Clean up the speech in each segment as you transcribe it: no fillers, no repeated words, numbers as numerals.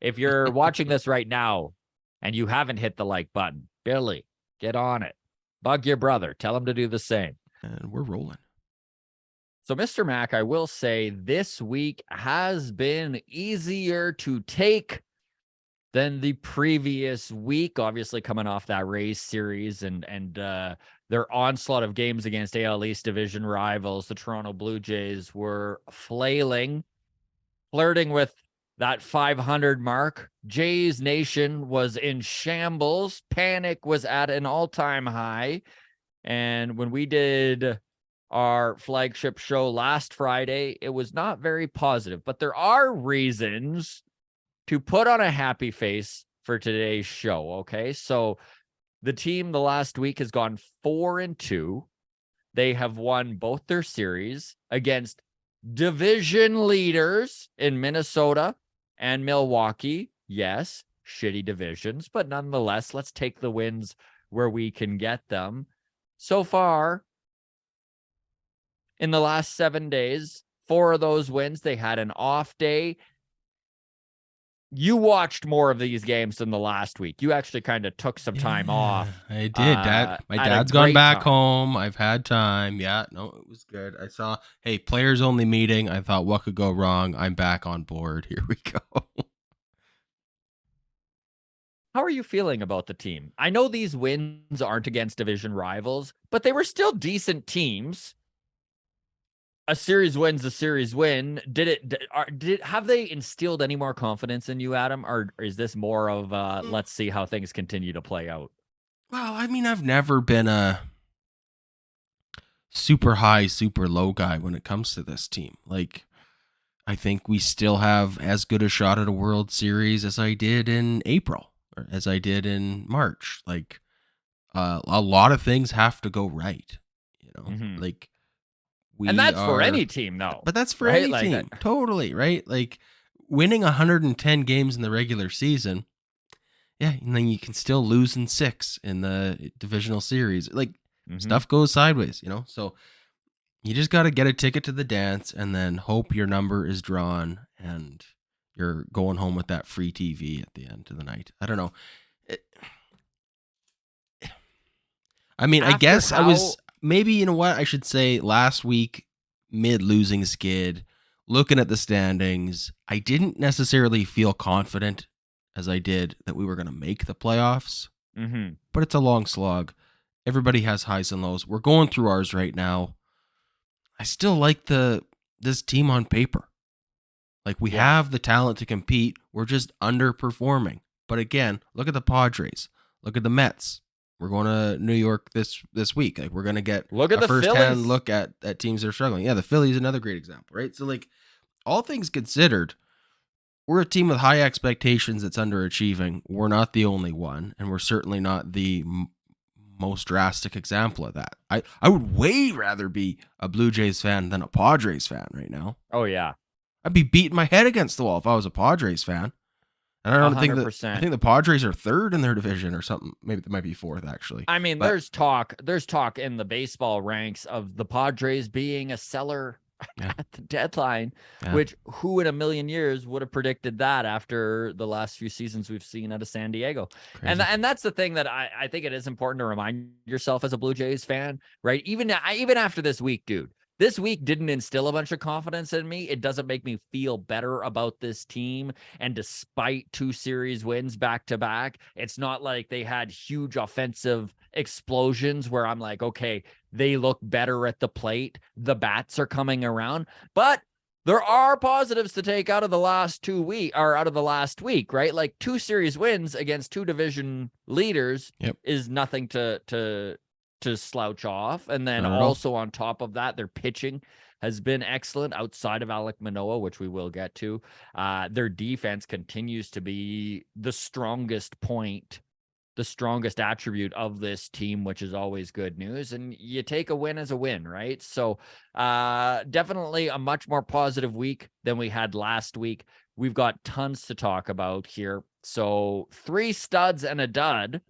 If you're watching this right now and you haven't hit the like button, Billy, get on it. Bug your brother. Tell him to do the same. And we're rolling. So, Mr. Mac, I will say this week has been easier to take than the previous week. Obviously, coming off that Rays series and their onslaught of games against AL East division rivals, the Toronto Blue Jays were flirting with that 500 mark. Jays Nation was in shambles. Panic was at an all-time high. And when we did our flagship show last Friday, it was not very positive. But there are reasons to put on a happy face for today's show, okay? So the team the last week has gone 4-2. They have won both their series against division leaders in Minnesota and Milwaukee. Yes, shitty divisions, but nonetheless, let's take the wins where we can get them. So far, in the last 7 days, 4 of those wins, they had an off day. You watched more of these games than the last week. You actually kind of took some time off. I did. My dad's gone back home. I've had time. Yeah, no, it was good. I saw, hey, players only meeting. I thought, what could go wrong? I'm back on board. Here we go. How are you feeling about the team? I know these wins aren't against division rivals, but they were still decent teams. A series win's a series win. Have they instilled any more confidence in you, Adam, or is this more of let's see how things continue to play out? Well, I mean, I've never been a super high, super low guy when it comes to this team. Like, I think we still have as good a shot at a World Series as I did in April or as I did in March. Like, a lot of things have to go right, you know. Mm-hmm. Like, and that's for any team, though. But that's for any team, totally, right? Like, winning 110 games in the regular season, yeah, and then you can still lose in 6 in the divisional series. Like, stuff goes sideways, you know. So you just got to get a ticket to the dance and then hope your number is drawn and you're going home with that free TV at the end of the night. I don't know. I mean, I guess I was maybe, you know what, I should say last week, mid losing skid, looking at the standings, I didn't necessarily feel confident as I did that we were going to make the playoffs. But it's a long slog. Everybody has highs and lows. We're going through ours right now. I still like this team on paper. Like, we have the talent to compete. We're just underperforming. But again, look at the Padres. Look at the Mets. We're going to New York this week. Like, we're going to get a first-hand look at teams that are struggling. Yeah, the Phillies, another great example, right? So, like, all things considered, we're a team with high expectations that's underachieving. We're not the only one, and we're certainly not the most drastic example of that. I would way rather be a Blue Jays fan than a Padres fan right now. Oh, yeah. I'd be beating my head against the wall if I was a Padres fan. And I don't 100%. think I think the Padres are 3rd in their division or something. Maybe they might be 4th, actually. I mean, there's talk in the baseball ranks of the Padres being a seller at the deadline, which who in a million years would have predicted that after the last few seasons we've seen out of San Diego. Crazy. And that's the thing that I think it is important to remind yourself as a Blue Jays fan, right? Even after this week, dude. This week didn't instill a bunch of confidence in me. It doesn't make me feel better about this team. And despite 2 series wins back to back, it's not like they had huge offensive explosions where I'm like, okay, they look better at the plate. The bats are coming around. But there are positives to take out of the last 2 weeks or out of the last week, right? Like 2 series wins against 2 division leaders is nothing to slouch off. And then also on top of that, their pitching has been excellent outside of Alek Manoah, which we will get to. Their defense continues to be the strongest point, the strongest attribute of this team, which is always good news. And you take a win as a win, right? So definitely a much more positive week than we had last week. We've got tons to talk about here. So 3 studs and a dud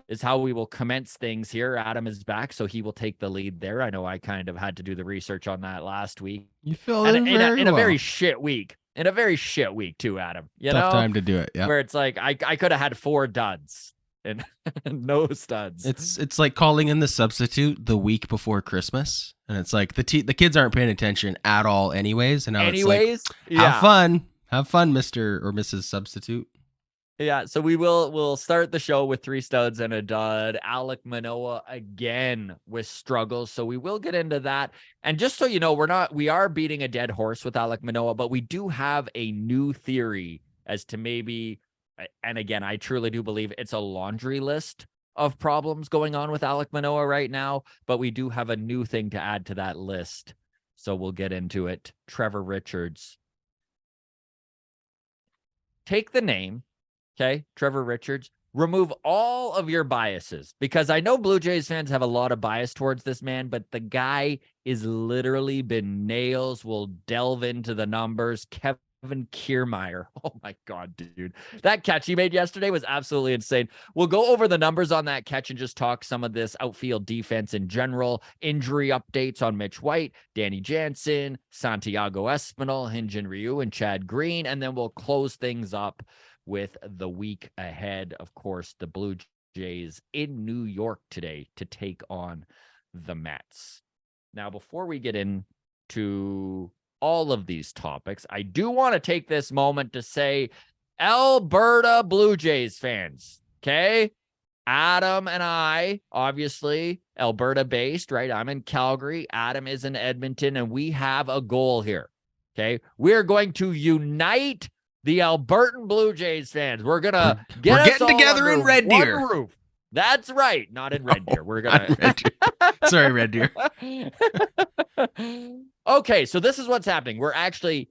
is how we will commence things here. Adam is back, so he will take the lead there. I know I kind of had to do the research on that last week. You feel in a very shit week. in a very shit week too, Adam. Tough time to do it. Yeah. Where it's like I could have had 4 duds and no studs. It's like calling in the substitute the week before Christmas, and it's like the kids aren't paying attention at all, anyways. And now it's like, have fun, Mr. or Mrs. Substitute. Yeah, so we'll start the show with 3 studs and a dud. Alek Manoah again with struggles, so we will get into that. And just so you know, we are beating a dead horse with Alek Manoah, but we do have a new theory as to maybe, and again, I truly do believe it's a laundry list of problems going on with Alek Manoah right now, but we do have a new thing to add to that list. So we'll get into it. Trevor Richards. Take the name. Okay, Trevor Richards, remove all of your biases, because I know Blue Jays fans have a lot of bias towards this man, but the guy is literally been nails. We'll delve into the numbers. Kevin Kiermaier. Oh my God, dude. That catch he made yesterday was absolutely insane. We'll go over the numbers on that catch and just talk some of this outfield defense in general, injury updates on Mitch White, Danny Jansen, Santiago Espinal, Hyun-Jin Ryu, and Chad Green, and then we'll close things up with the week ahead. Of course, the Blue Jays in New York today to take on the Mets. Now, before we get into all of these topics, I do want to take this moment to say, Alberta Blue Jays fans, okay? Adam and I, obviously, Alberta-based, right? I'm in Calgary. Adam is in Edmonton, and we have a goal here, okay? We're going to unite the Albertan Blue Jays fans. We're gonna getting together in Red Deer. Roof. That's right, not in Red Deer. We're gonna. Red Deer. Sorry, Red Deer. Okay, so this is what's happening. We're actually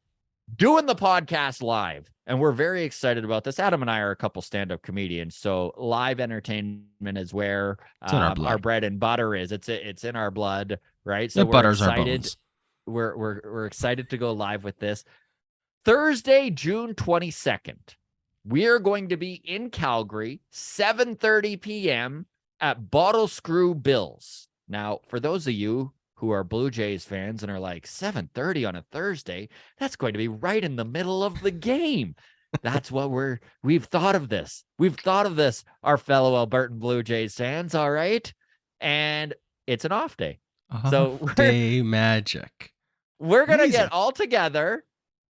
doing the podcast live, and we're very excited about this. Adam and I are a couple stand-up comedians, so live entertainment is where our bread and butter is. It's in our blood, right? So we're excited. We're excited to go live with this. Thursday, June 22nd, we are going to be in Calgary, 7:30 p.m. at BottleScrew Bills. Now, for those of you who are Blue Jays fans and are like, 7:30 on a Thursday, that's going to be right in the middle of the game. That's what we've thought of this. We've thought of this, our fellow Albertan Blue Jays fans, all right? And it's an off day. Day magic. We're going to get all together.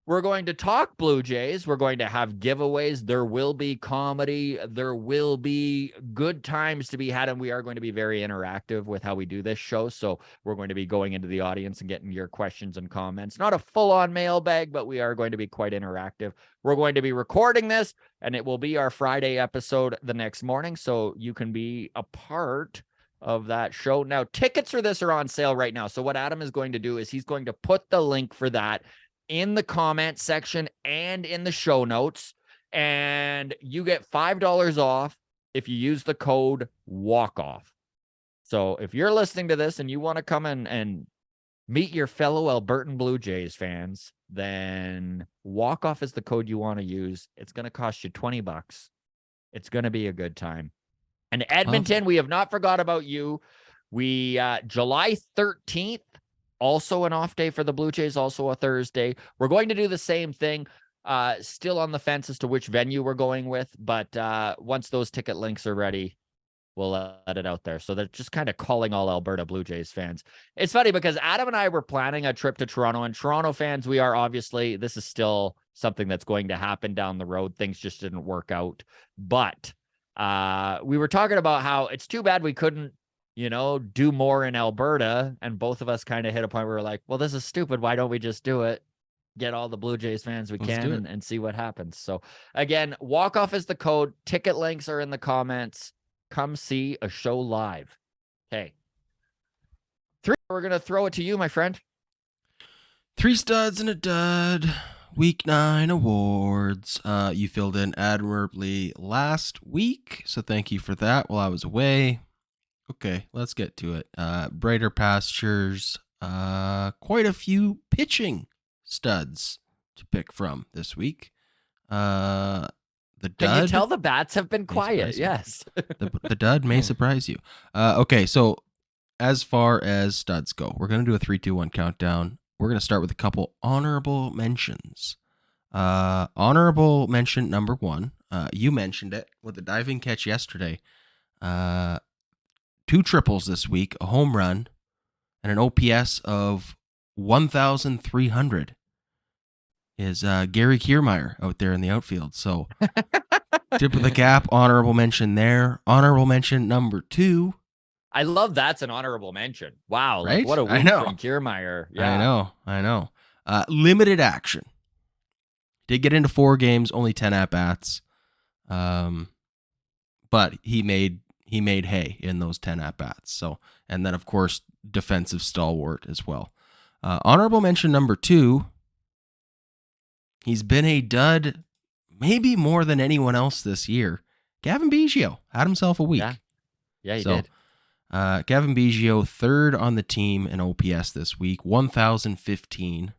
We're going to talk Blue Jays. We're going to have giveaways. There will be comedy. There will be good times to be had, and we are going to be very interactive with how we do this show. So we're going to be going into the audience and getting your questions and comments. Not a full-on mailbag, but we are going to be quite interactive. We're going to be recording this, and it will be our Friday episode the next morning, so you can be a part of that show. Now, tickets for this are on sale right now. So what Adam is going to do is he's going to put the link for that in the comment section and in the show notes, and you get $5 off if you use the code WALKOFF. So if you're listening to this and you want to come and meet your fellow Albertan Blue Jays fans, then WALKOFF is the code you want to use. It's going to cost you $20. It's going to be a good time. And Edmonton, we have not forgot about you. We July 13th, also an off day for the Blue Jays, also a Thursday. We're going to do the same thing. Still on the fence as to which venue we're going with, but once those ticket links are ready, we'll let it out there. So they're just kind of calling all Alberta Blue Jays fans. It's funny because Adam and I were planning a trip to Toronto, and Toronto fans, we are obviously, this is still something that's going to happen down the road. Things just didn't work out. But we were talking about how it's too bad we couldn't, do more in Alberta. And both of us kind of hit a point where we're like, well, this is stupid. Why don't we just do it? Get all the Blue Jays fans we can and see what happens. So again, WALKOFF is the code. Ticket links are in the comments. Come see a show live. Okay. 3, we're going to throw it to you, my friend. 3 studs and a dud. Week 9 awards. You filled in admirably last week, so thank you for that while I was away. Okay, let's get to it. Brighter pastures. Quite a few pitching studs to pick from this week. The dud. Can you tell the bats have been quiet? Yes. the dud may surprise you. Okay, so as far as studs go, we're going to do a 3, 2, 1 countdown. We're going to start with a couple honorable mentions. Honorable mention number 1. You mentioned it with the diving catch yesterday. 2 triples this week, a home run, and an OPS of 1,300 is Gary Kiermaier out there in the outfield. So tip of the cap, honorable mention there. Honorable mention number 2. I love that's an honorable mention. Wow, right? Like what a week from Kiermaier. Yeah. I know. Limited action. Did get into 4 games, only 10 at-bats. But he made hay in those 10 at-bats. So, and then of course defensive stalwart as well. Honorable mention number 2. He's been a dud maybe more than anyone else this year. Gavin Biggio had himself a week. Yeah, he did. Gavin Biggio, 3rd on the team in OPS this week, 1,015,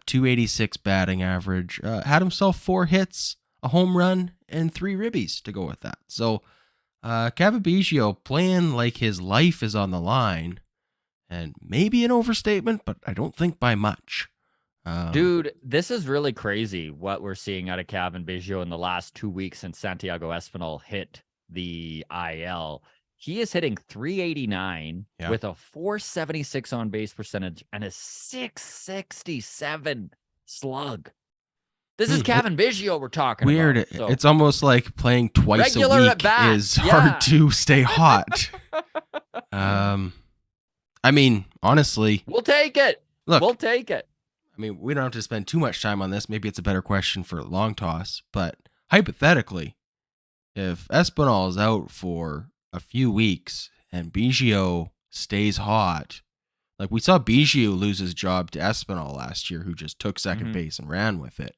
286 batting average. Had himself 4 hits, a home run, and 3 ribbies to go with that. So Gavin Biggio playing like his life is on the line, and maybe an overstatement, but I don't think by much. Dude, this is really crazy what we're seeing out of Gavin Biggio in the last 2 weeks since Santiago Espinal hit the IL. He is hitting 389 with a 476 on base percentage and a 667 slug. This is Gavin Biggio we're talking about. Weird. So. It's almost like playing twice a week is hard to stay hot. I mean, honestly. We'll take it. Look, we'll take it. I mean, we don't have to spend too much time on this. Maybe it's a better question for long toss. But hypothetically, if Espinal is out for a few weeks and Biggio stays hot, like we saw Biggio lose his job to Espinal last year, who just took second base and ran with it.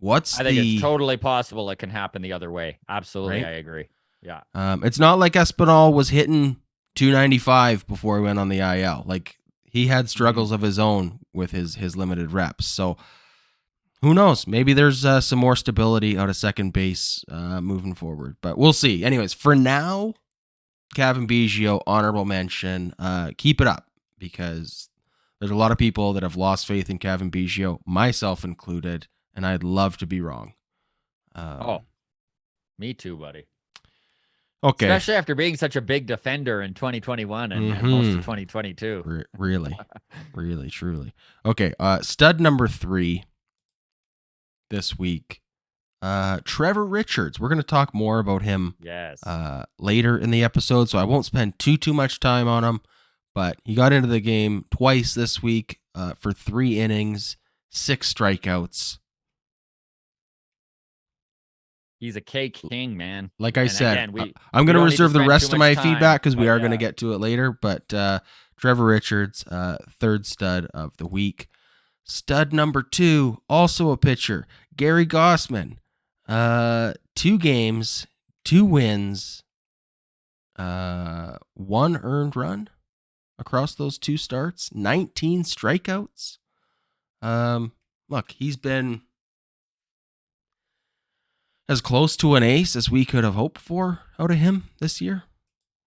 I think it's totally possible it can happen the other way. Absolutely, right? I agree. Yeah. It's not like Espinal was hitting 295 before he went on the IL. Like he had struggles of his own with his limited reps. So who knows? Maybe there's some more stability out of second base moving forward, but we'll see. Anyways, for now, Gavin Biggio, honorable mention. Keep it up, because there's a lot of people that have lost faith in Gavin Biggio, myself included, and I'd love to be wrong. Me too, buddy. Okay. Especially after being such a big defender in 2021 and most of 2022. Really, really, truly. Okay, stud number 3 this week. Trevor Richards. We're going to talk more about him later in the episode, so I won't spend too much time on him, but he got into the game twice this week for 3 innings, 6 strikeouts. He's a K king, man. Like I said, again, I'm going to reserve the rest of my feedback because we are going to get to it later, but Trevor Richards, 3rd stud of the week. Stud number 2, also a pitcher, Gary Gossman. 2 games, 2 wins, 1 earned run across those 2 starts, 19 strikeouts. Look, he's been as close to an ace as we could have hoped for out of him this year.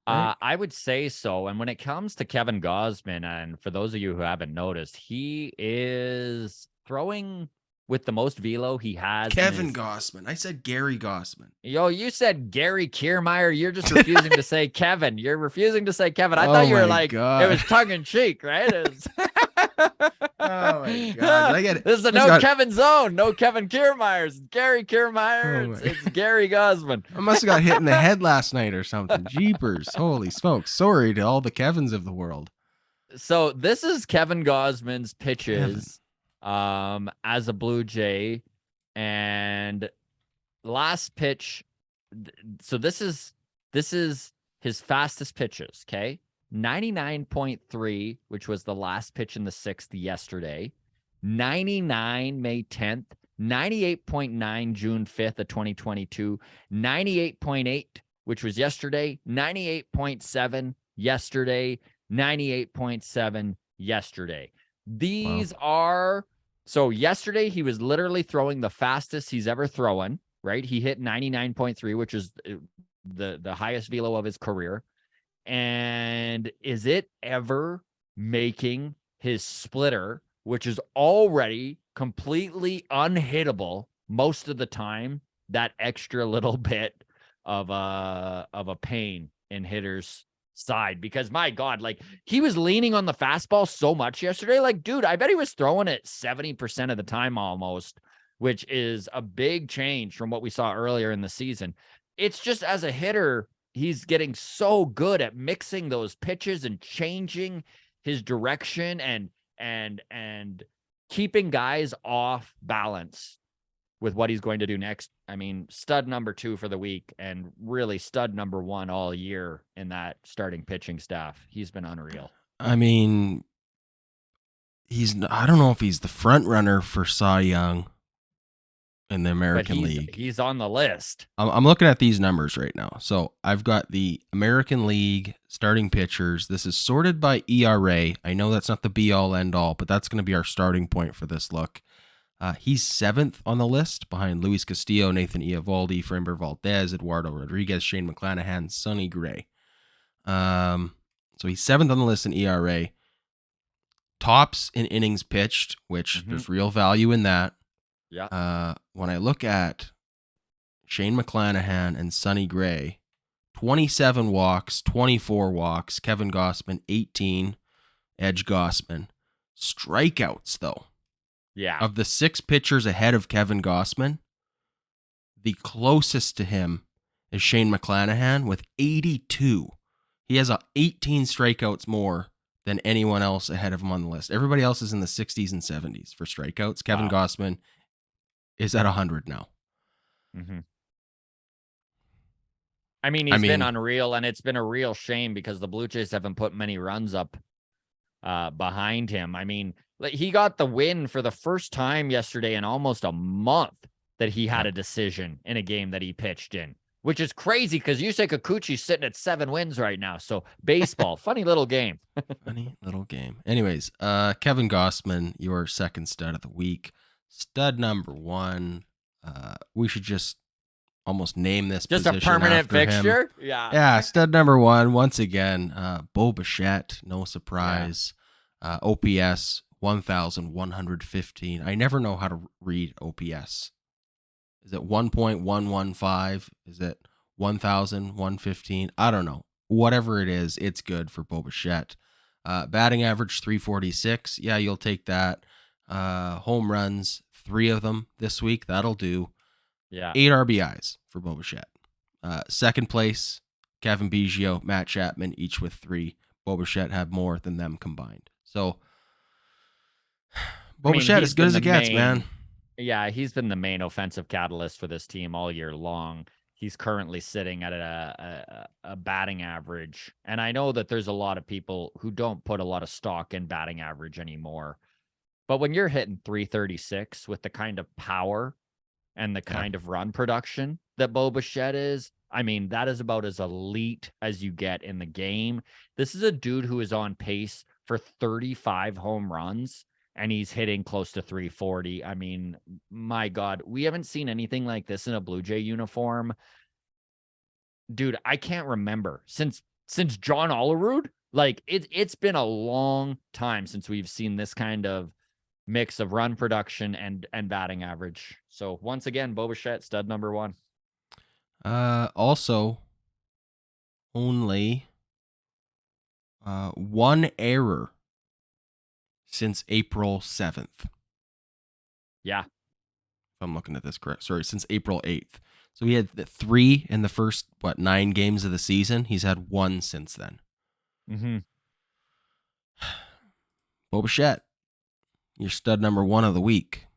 Right? I would say so. And when it comes to Kevin Gausman, and for those of you who haven't noticed, he is throwing with the most velo he has. Kevin Gausman. I said Gary Gausman. Yo, you said Gary Kiermaier. You're just refusing to say Kevin. You're refusing to say Kevin. I thought you were like, God. It was tongue in cheek, right? Oh my God. I get it. This is a Kevin zone. No Kevin Kiermaier. Gary Kiermaier. It's Gary Gausman. I must have got hit in the head last night or something. Jeepers. Holy smokes. Sorry to all the Kevins of the world. So this is Kevin Gausman's pitches as a Blue Jay, and last pitch. So this is his fastest pitches. Okay. 99.3, which was the last pitch in the 6th yesterday. 99 May 10th. 98.9 June 5th of 2022. 98.8, which was yesterday. 98.7 yesterday. 98.7 yesterday. These are, so yesterday he was literally throwing the fastest he's ever thrown, right? He hit 99.3, which is the highest velo of his career. And is it ever making his splitter which is already completely unhittable most of the time, that extra little bit of a pain in hitters' side. Because my God, like, he was leaning on the fastball so much yesterday. Like, dude, I bet he was throwing it 70% of the time almost, which is a big change from what we saw earlier in the season. It's just, as a hitter, he's getting so good at mixing those pitches and changing his direction and keeping guys off balance with what he's going to do next. I mean, stud number 2 for the week, and really stud number 1 all year in that starting pitching staff. He's been unreal. I mean, I don't know if he's the front runner for Cy Young in the American League. He's on the list. I'm looking at these numbers right now. So I've got the American League starting pitchers. This is sorted by ERA. I know that's not the be-all, end-all, but that's going to be our starting point for this look. He's 7th on the list behind Luis Castillo, Nathan Eovaldi, Framber Valdez, Eduardo Rodriguez, Shane McClanahan, Sonny Gray. So he's 7th on the list in ERA. Tops in innings pitched, which there's real value in that. Yeah. When I look at Shane McClanahan and Sonny Gray, 27 walks, 24 walks. Kevin Gausman, 18. Edge Gausman. Strikeouts, though. Yeah. Of the 6 pitchers ahead of Kevin Gausman, the closest to him is Shane McClanahan with 82. He has 18 strikeouts more than anyone else ahead of him on the list. Everybody else is in the 60s and 70s for strikeouts. Kevin Gausman is at 100 now. Mm-hmm. I mean, he's been unreal, and it's been a real shame because the Blue Jays haven't put many runs up behind him. I mean, he got the win for the first time yesterday in almost a month that he had a decision in a game that he pitched in, which is crazy because Yusei Kikuchi's sitting at 7 wins right now. So baseball, funny little game. Funny little game. Anyways, Kevin Gausman, your second stud of the week. Stud number 1. We should just almost name this just position a permanent after fixture. Him. Yeah. Stud number 1 once again. Bo Bichette, no surprise. OPS 1,115. I never know how to read OPS. Is it 1.115? Is it 1,115? I don't know. Whatever it is, it's good for Bo Bichette. Batting average 346. Yeah, you'll take that. Home runs, 3 of them this week. That'll do. Yeah. 8 RBIs for Bo Bichette. Second place, Kevin Biggio, Matt Chapman, each with 3. Bo Bichette had more than them combined. So, Bo Bichette as good as it gets, man. Yeah, he's been the main offensive catalyst for this team all year long. He's currently sitting at a batting average. And I know that there's a lot of people who don't put a lot of stock in batting average anymore. But when you're hitting 336 with the kind of power and the kind of run production that Bo Bichette is, I mean, that is about as elite as you get in the game. This is a dude who is on pace for 35 home runs, and he's hitting close to 340. I mean, my God, we haven't seen anything like this in a Blue Jay uniform. Dude, I can't remember since John Olerud. Like, it's been a long time since we've seen this kind of mix of run production and batting average. So once again, Bo Bichette, stud number 1. Also, only 1 error since April 7th. Yeah. If I'm looking at this correct. Sorry, since April 8th. So he had 3 in the first, 9 games of the season. He's had 1 since then. Mm-hmm. Bo Bichette, your stud number 1 of the week.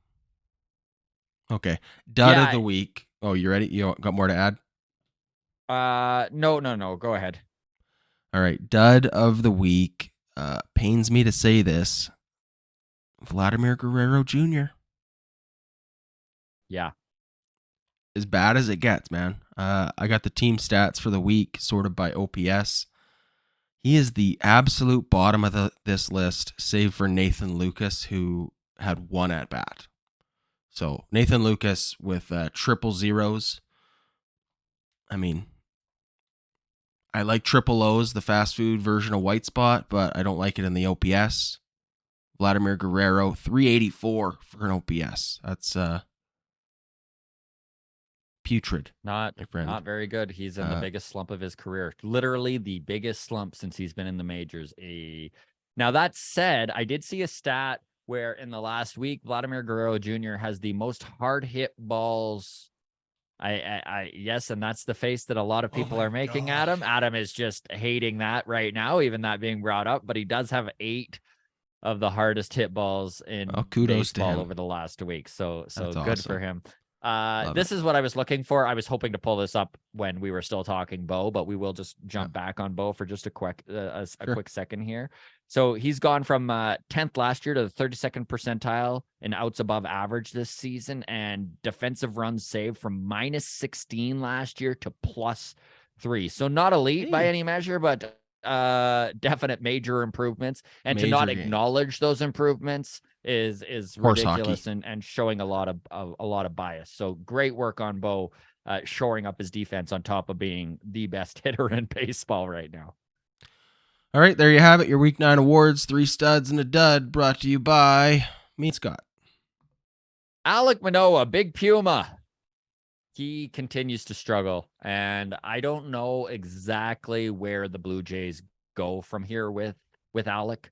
Okay. Dud of the week. Oh, you ready? You got more to add? No. Go ahead. All right. Dud of the week. Pains me to say this. Vladimir Guerrero Jr. Yeah. As bad as it gets, man. I got the team stats for the week sorted by OPS. He is the absolute bottom of this list, save for Nathan Lucas, who had 1 at bat. So Nathan Lucas with triple zeros. I mean, I like triple O's, the fast food version of White Spot, but I don't like it in the OPS. Vladimir Guerrero, 384 for an OPS. That's putrid. Not very good. He's in the biggest slump of his career. Literally the biggest slump since he's been in the majors. Now, that said, I did see a stat where in the last week, Vladimir Guerrero Jr. has the most hard hit balls. Yes, and that's the face that a lot of people are making at him. Adam is just hating that right now, even that being brought up. But he does have 8 of the hardest hit balls in baseball over the last week. So good awesome for him. This is what I was looking for. I was hoping to pull this up when we were still talking Bo, but we will just jump back on Bo for just a quick second here. So he's gone from 10th last year to the 32nd percentile in outs above average this season, and defensive runs saved from -16 last year to +3. So not elite by any measure, but definite major improvements. And to not acknowledge those improvements is ridiculous and showing a lot of bias. So great work on Bo, shoring up his defense on top of being the best hitter in baseball right now. All right, there you have it. Your Week 9 awards, 3 studs and a dud, brought to you by me and Scott. Alek Manoah, Big Puma. He continues to struggle, and I don't know exactly where the Blue Jays go from here with Alek.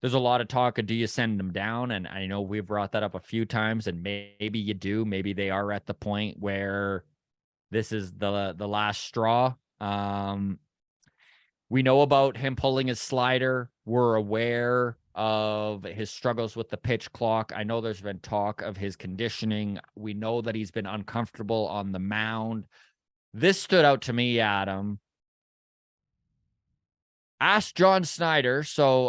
There's a lot of talk of, do you send him down? And I know we've brought that up a few times, and maybe you do. Maybe they are at the point where this is the last straw. We know about him pulling his slider. We're aware of his struggles with the pitch clock. I know there's been talk of his conditioning. We know that he's been uncomfortable on the mound. This stood out to me, Adam. Ask John Snyder. So,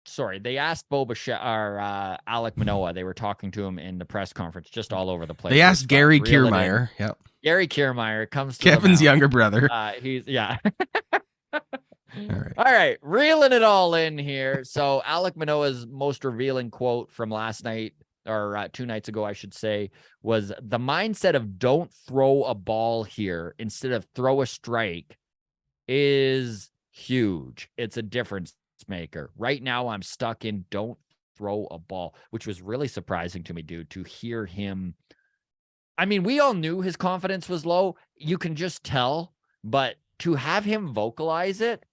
sorry, they asked Alek Manoah. They were talking to him in the press conference, just all over the place. They asked Gary Kiermaier. Yep. Gary Kiermaier comes to Kevin's younger brother. Yeah. All right. Reeling it all in here. So Alek Manoah's most revealing quote from last night, or 2 nights ago, I should say, was the mindset of don't throw a ball here instead of throw a strike is huge. It's a difference maker. Right now, I'm stuck in don't throw a ball, which was really surprising to me, dude, to hear him. I mean, we all knew his confidence was low. You can just tell, but to have him vocalize it,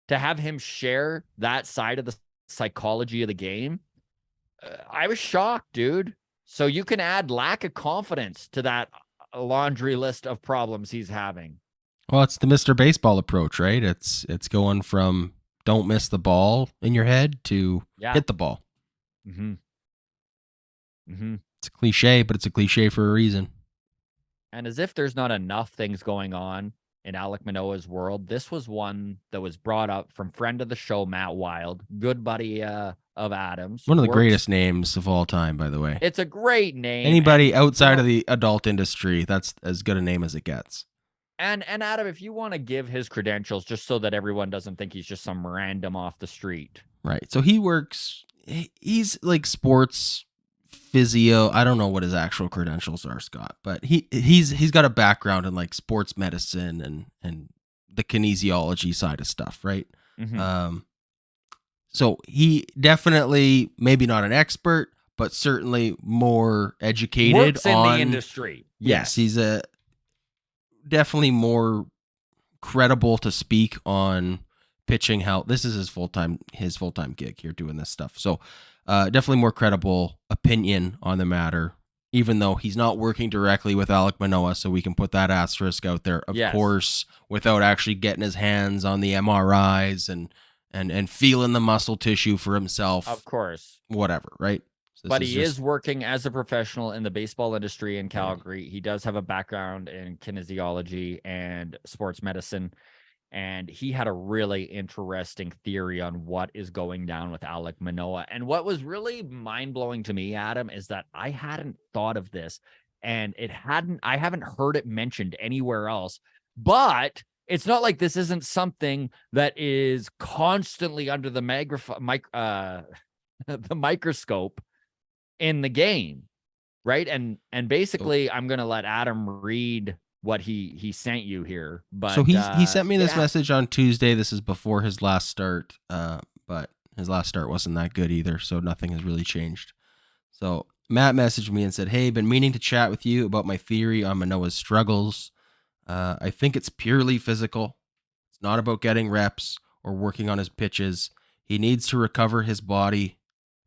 to have him share that side of the psychology of the game, I was shocked, dude. So you can add lack of confidence to that laundry list of problems he's having. Well, it's the Mr. Baseball approach, right? It's going from don't miss the ball in your head to hit the ball. Mm-hmm. Mm-hmm. It's a cliche, but it's a cliche for a reason. And as if there's not enough things going on in Alek Manoah's world, this was one that was brought up from friend of the show, Matt Wild, good buddy of Adam's. One of the greatest names of all time, by the way. It's a great name. Anybody outside of the adult industry, that's as good a name as it gets. And Adam, if you want to give his credentials, just so that everyone doesn't think he's just some random off the street. Right. So he's like sports physio. I don't know what his actual credentials are, Scott, but he's got a background in like sports medicine and the kinesiology side of stuff, right? Mm-hmm. So he definitely, maybe not an expert, but certainly more educated. Works in the industry. Yes, he's definitely more credible to speak on pitching health. This is his full-time gig here doing this stuff. So definitely more credible opinion on the matter, even though he's not working directly with Alek Manoah. So we can put that asterisk out there, of course, without actually getting his hands on the MRIs and feeling the muscle tissue for himself. Of course. Whatever, right? But he is working as a professional in the baseball industry in Calgary. He does have a background in kinesiology and sports medicine. And he had a really interesting theory on what is going down with Alek Manoah. And what was really mind-blowing to me, Adam, is that I hadn't thought of this, and I haven't heard it mentioned anywhere else. But it's not like this isn't something that is constantly under the the microscope in the game, right? And basically, I'm going to let Adam read what he sent you here. But so he sent me this message on Tuesday. This is before his last start. but his last start wasn't that good either, so nothing has really changed. So Matt messaged me and said, "Hey, been meaning to chat with you about my theory on Manoah's struggles. I think it's purely physical. It's not about getting reps or working on his pitches. He needs to recover his body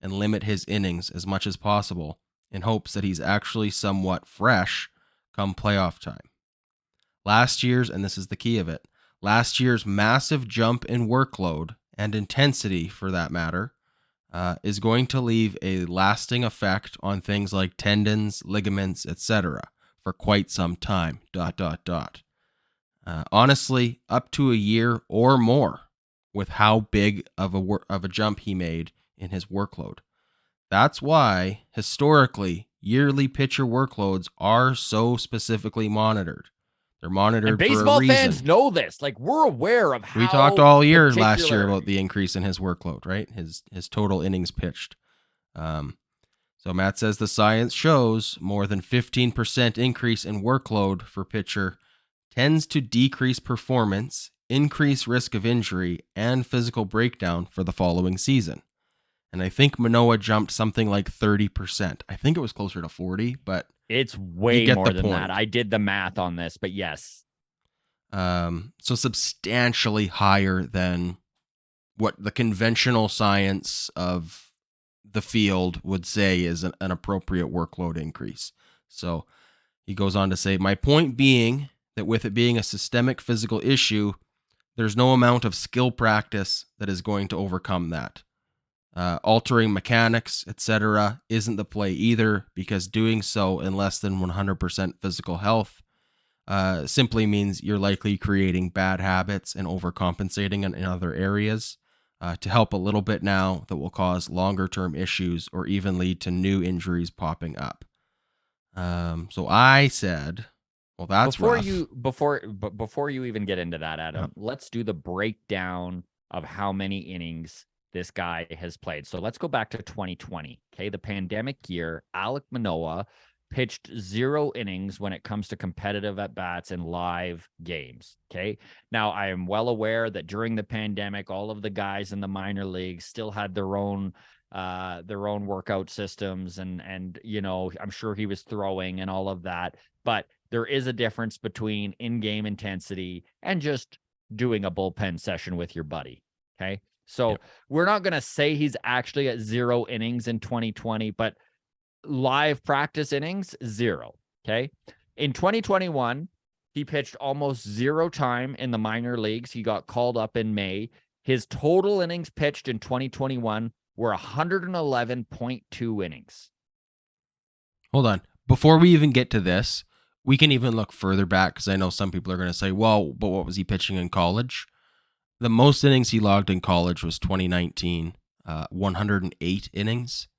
and limit his innings as much as possible in hopes that he's actually somewhat fresh come playoff time. Last year's, and this is the key of it, last year's massive jump in workload and intensity, for that matter, is going to leave a lasting effect on things like tendons, ligaments, etc. for quite some time. ... Honestly, up to a year or more with how big of a jump he made in his workload. That's why, historically, yearly pitcher workloads are so specifically monitored. They're monitored and for a baseball reason. fans know this. Like, we're aware of how we talked all year last year about the increase in his workload, right? His total innings pitched. So Matt says the science shows more than 15% increase in workload for pitcher tends to decrease performance, increase risk of injury, and physical breakdown for the following season. And I think Manoah jumped something like 30%. I think it was closer to 40, but it's way more than that. I did the math on this, but yes. So substantially higher than what the conventional science of the field would say is an appropriate workload increase. So he goes on to say, my point being that with it being a systemic physical issue, there's no amount of skill practice that is going to overcome that. Altering mechanics, etc., isn't the play either, because doing so in less than 100% physical health simply means you're likely creating bad habits and overcompensating in other areas to help a little bit now that will cause longer-term issues or even lead to new injuries popping up. So I said, well, that's rough. Before you even get into that, Adam, let's do the breakdown of how many innings this guy has played. So let's go back to 2020. Okay, the pandemic year. Alek Manoah pitched 0 innings when it comes to competitive at-bats in live games. Okay. Now, I am well aware that during the pandemic, all of the guys in the minor leagues still had their own workout systems and you know, I'm sure he was throwing and all of that. But there is a difference between in-game intensity and just doing a bullpen session with your buddy. Okay. So we're not going to say he's actually at 0 innings in 2020, but live practice innings, 0. Okay. In 2021, he pitched almost 0 time in the minor leagues. He got called up in May. His total innings pitched in 2021 were 111.2 innings. Hold on. Before we even get to this, we can even look further back because I know some people are going to say, well, but what was he pitching in college? The most innings he logged in college was 2019, 108 innings.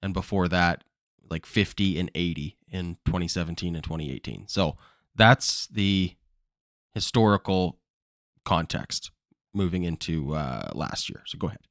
And before that, like 50 and 80 in 2017 and 2018. So that's the historical context moving into last year. So go ahead.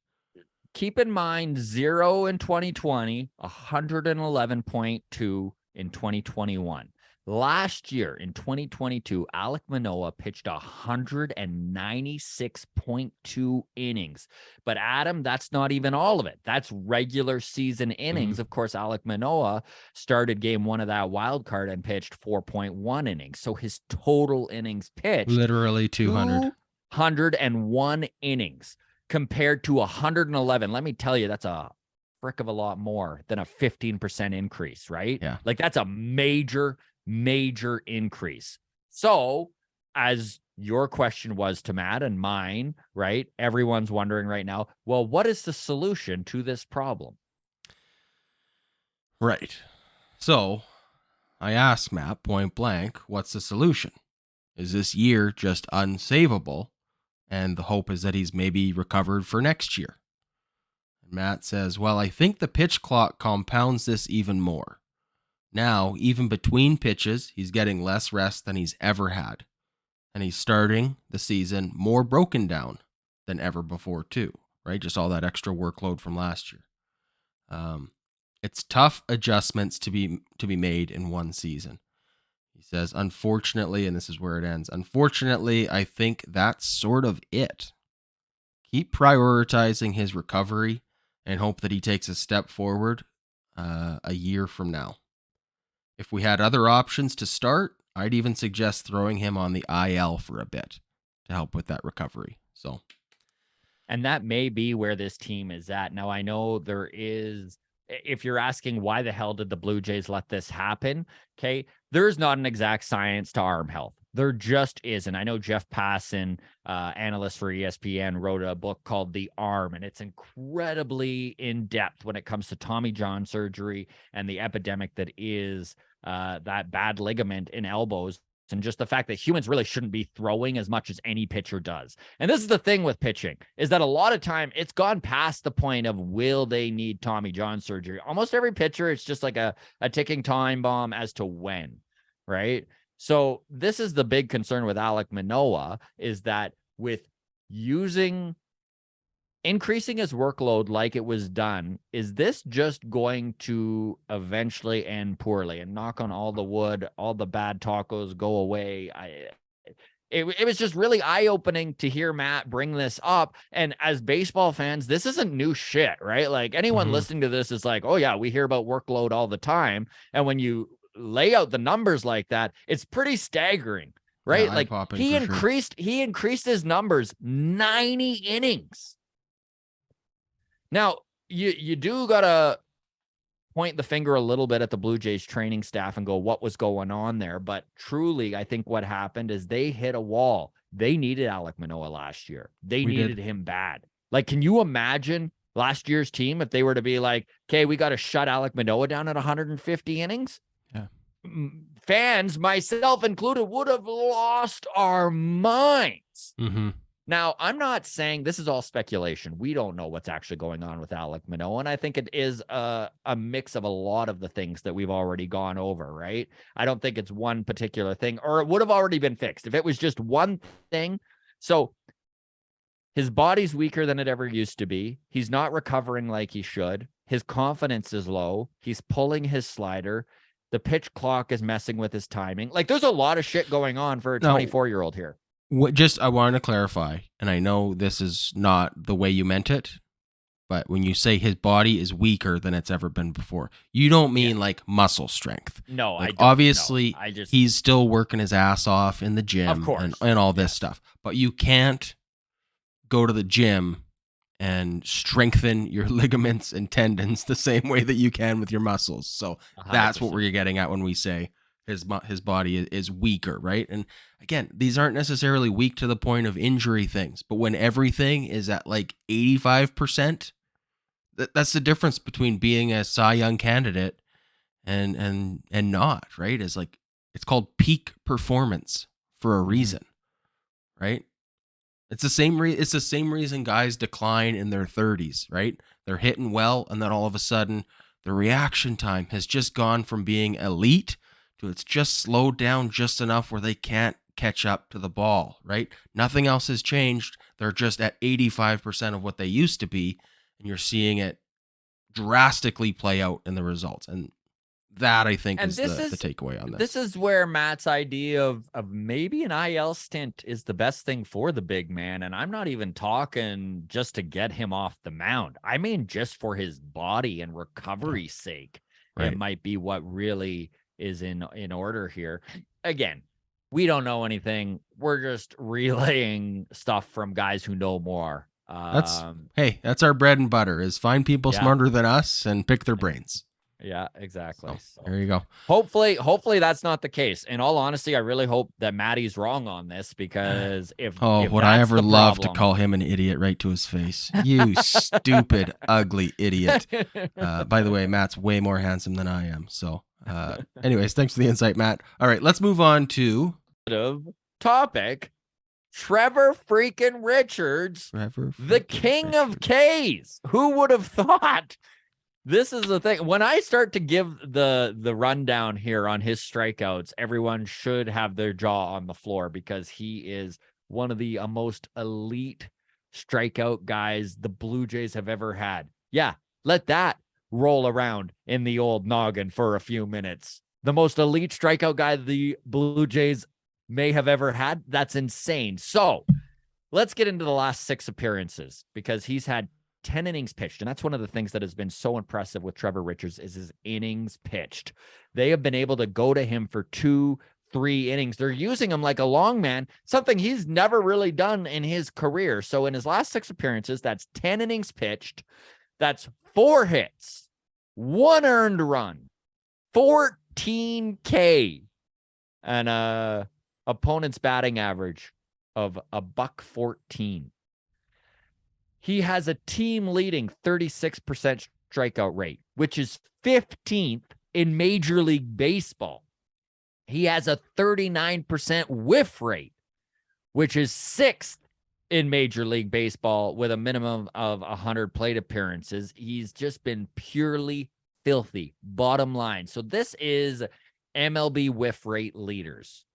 Keep in mind 0 in 2020, 111.2 in 2021. Last year in 2022, Alek Manoah pitched 196.2 innings. But Adam, that's not even all of it. That's regular season innings. Mm-hmm. Of course, Alek Manoah started game 1 of that wild card and pitched 4.1 innings. So his total innings pitched literally 201 innings compared to 111. Let me tell you, that's a frick of a lot more than a 15% increase, right? Yeah. Like that's a major increase. So as your question was to Matt and mine, right? Everyone's wondering right now, well, what is the solution to this problem? Right. So I asked Matt point blank, what's the solution? Is this year just unsavable? And the hope is that he's maybe recovered for next year. And Matt says, well, I think the pitch clock compounds this even more. Now, even between pitches, he's getting less rest than he's ever had. And he's starting the season more broken down than ever before, too, right? Just all that extra workload from last year. It's tough adjustments to be made in one season. He says, unfortunately, and this is where it ends, unfortunately, I think that's sort of it. keep prioritizing his recovery and hope that he takes a step forward a year from now. If we had other options to start, I'd even suggest throwing him on the IL for a bit to help with that recovery. So, and that may be where this team is at. Now, I know there is, if you're asking why the hell did the Blue Jays let this happen, okay, there's not an exact science to arm health. There just isn't. I know Jeff Passan, analyst for ESPN, wrote a book called The Arm, and it's incredibly in-depth when it comes to Tommy John surgery and the epidemic that is that bad ligament in elbows, and just the fact that humans really shouldn't be throwing as much as any pitcher does. And this is the thing with pitching, is that a lot of time it's gone past the point of will they need Tommy John surgery. Almost every pitcher, it's just like a ticking time bomb as to when, right? So this is the big concern with Alek Manoah, is that with increasing his workload like it was done, is this just going to eventually end poorly? And knock on all the wood, all the bad tacos go away. It was just really eye-opening to hear Matt bring this up. And as baseball fans, this isn't new shit, right? Like anyone listening to this is like, oh yeah, we hear about workload all the time. And when you lay out the numbers like that, it's pretty staggering, right? Yeah, like he increased his numbers 90 innings. Now, you do got to point the finger a little bit at the Blue Jays training staff and go, what was going on there? But truly, I think what happened is they hit a wall. They needed Alek Manoah last year. They needed him bad. Like, can you imagine last year's team if they were to be like, okay, we got to shut Alek Manoah down at 150 innings? Yeah. Fans, myself included, would have lost our minds. Now, I'm not saying this is all speculation. We don't know what's actually going on with Alek Manoah, and I think it is a mix of a lot of the things that we've already gone over, right? I don't think it's one particular thing, or it would have already been fixed if it was just one thing. So his body's weaker than it ever used to be. He's not recovering like he should. His confidence is low. He's pulling his slider. The pitch clock is messing with his timing. Like, there's a lot of shit going on for a 24-year-old here. I want to clarify, and I know this is not the way you meant it, but when you say his body is weaker than it's ever been before, you don't mean like muscle strength. No, like, I don't. Obviously, no, he's still working his ass off in the gym, of course, and all this stuff. But you can't go to the gym and strengthen your ligaments and tendons the same way that you can with your muscles. So 100%. That's what we're getting at when we say his body is weaker, right? And again, these aren't necessarily weak to the point of injury things, but when everything is at like 85%, that's the difference between being a Cy Young candidate and not, right? It's like, it's called peak performance for a reason, right? It's the same reason guys decline in their 30s, right? They're hitting well, and then all of a sudden, the reaction time has just gone from being elite to it's just slowed down just enough where they can't catch up to the ball, right? Nothing else has changed. They're just at 85% of what they used to be, and you're seeing it drastically play out in the results. And that, I think, is the takeaway on this. This is where Matt's idea of maybe an IL stint is the best thing for the big man. And I'm not even talking just to get him off the mound. I mean, just for his body and recovery's sake, right. It might be what really is in order here. Again, we don't know anything. We're just relaying stuff from guys who know more. That's our bread and butter, is find people smarter than us and pick their brains. Yeah, exactly. So, there you go. Hopefully that's not the case. In all honesty, I really hope that Maddie's wrong on this, because if would I ever love to call him an idiot right to his face? You stupid, ugly idiot. By the way, Matt's way more handsome than I am. So, anyways, thanks for the insight, Matt. All right, let's move on to topic. Trevor freaking Richards, the king of Ks. Who would have thought? This is the thing. When I start to give the rundown here on his strikeouts, everyone should have their jaw on the floor, because he is one of the most elite strikeout guys the Blue Jays have ever had. Yeah, let that roll around in the old noggin for a few minutes. The most elite strikeout guy the Blue Jays may have ever had. That's insane. So let's get into the last 6 appearances, because he's had 10 innings pitched. And that's one of the things that has been so impressive with Trevor Richards is his innings pitched. They have been able to go to him for 2-3 innings. They're using him like a long man, something he's never really done in his career. So in his last 6 appearances, that's 10 innings pitched. That's 4 hits, 1 earned run, 14 K, and opponent's batting average of $114. He has a team leading 36% strikeout rate, which is 15th in Major League Baseball. He has a 39% whiff rate, which is 6th in Major League Baseball with a minimum of 100 plate appearances. He's just been purely filthy, bottom line. So this is MLB whiff rate leaders.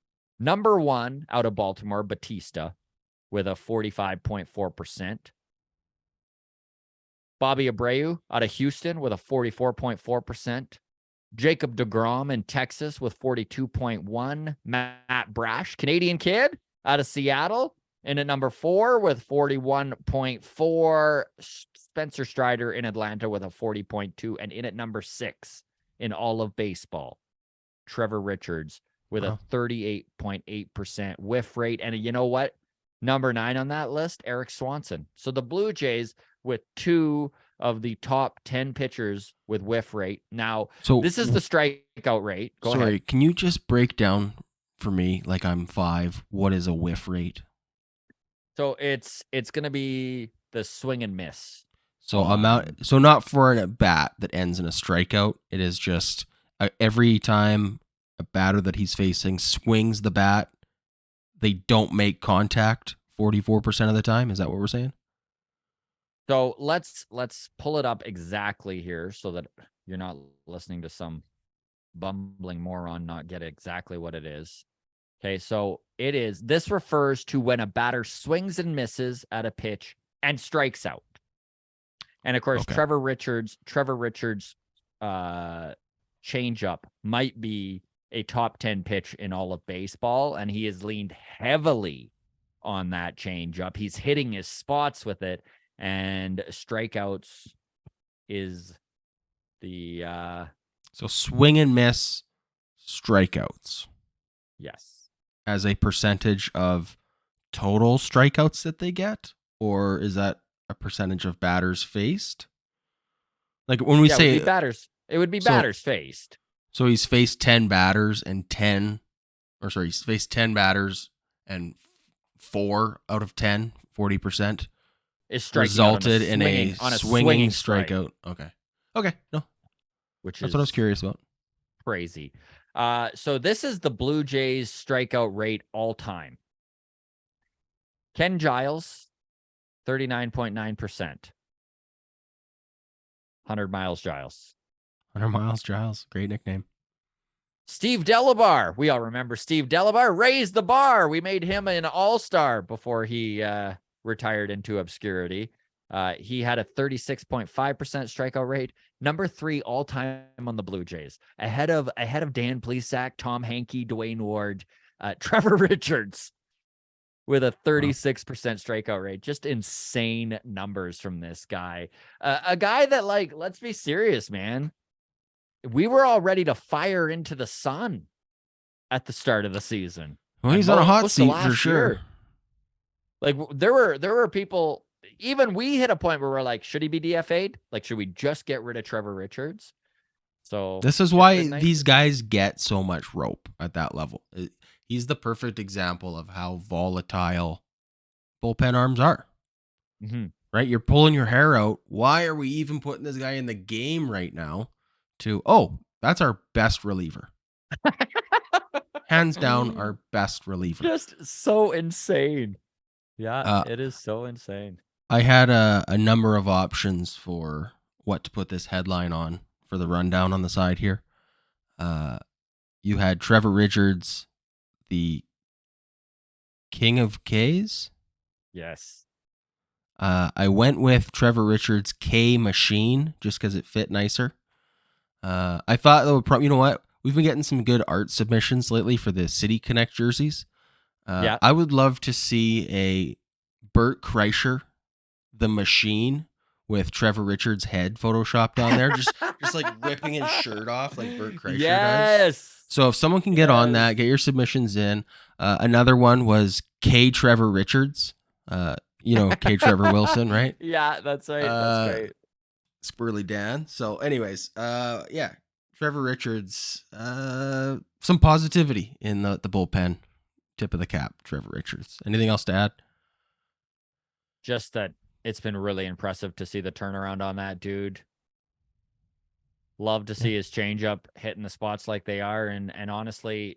Number 1 out of Baltimore, Batista, with a 45.4%. Bobby Abreu out of Houston with a 44.4%. Jacob deGrom in Texas with 42.1. Matt Brash, Canadian kid out of Seattle, in at number 4 with 41.4. Spencer Strider in Atlanta with a 40.2. And in at number 6 in all of baseball, Trevor Richards with a 38.8% whiff rate. And you know what? Number 9 on that list, Eric Swanson. So the Blue Jays with 2 of the top 10 pitchers with whiff rate. Now, this is the strikeout rate. Go ahead. Can you just break down for me, like I'm 5, what is a whiff rate? So it's going to be the swing and miss. So so not for an at bat that ends in a strikeout. It is just every time a batter that he's facing swings the bat, they don't make contact 44% of the time. Is that what we're saying? So let's pull it up exactly here so that you're not listening to some bumbling moron not get exactly what it is. Okay, so this refers to when a batter swings and misses at a pitch and strikes out. And of course, Trevor Richards' changeup might be a top 10 pitch in all of baseball, and he has leaned heavily on that changeup. He's hitting his spots with it, and strikeouts is the so swing and miss strikeouts. Yes. As a percentage of total strikeouts that they get, or is that a percentage of batters faced? Like when we say batters, it would be batters faced. So he's faced 10 batters and he's faced 10 batters and 4 out of 10, 40% is resulted in a swinging strikeout. Okay. No. That's what I was curious about. Crazy. So this is the Blue Jays strikeout rate all time. Ken Giles, 39.9%. 100 Miles Giles. 100 Miles Giles. Great nickname. Steve Delabar. We all remember Steve Delabar. Raised the bar. We made him an all-star before he retired into obscurity. He had a 36.5% strikeout rate. Number 3 all-time on the Blue Jays. Ahead of Dan Plesac, Tom Hankey, Dwayne Ward, Trevor Richards with a 36% strikeout rate. Just insane numbers from this guy. A guy that, like, let's be serious, man. We were all ready to fire into the sun at the start of the season. Well, he's on a hot seat for sure. Like there were people, even we hit a point where we're like, should he be DFA'd? Like, should we just get rid of Trevor Richards? So this is why these guys get so much rope at that level. He's the perfect example of how volatile bullpen arms are. Mm-hmm. Right? You're pulling your hair out. Why are we even putting this guy in the game right now? That's our best reliever. Hands down, our best reliever. Just so insane. Yeah, it is so insane. I had a number of options for what to put this headline on for the rundown on the side here. You had Trevor Richards, the King of Ks. Yes. I went with Trevor Richards' K Machine just because it fit nicer. I thought that would you know what? We've been getting some good art submissions lately for the City Connect jerseys. Yeah. I would love to see a Bert Kreischer, the machine, with Trevor Richards' head photoshopped on there, just like ripping his shirt off like Bert Kreischer does. So if someone can get on that, get your submissions in. Another one was K. Trevor Richards. K. Trevor Wilson, right? Yeah, that's right. That's great. Squirrely Dan. So anyways, Trevor Richards, some positivity in the bullpen. Tip of the cap, Trevor Richards. Anything else to add? Just that it's been really impressive to see the turnaround on that dude. Love to see his changeup hitting the spots like they are. And honestly,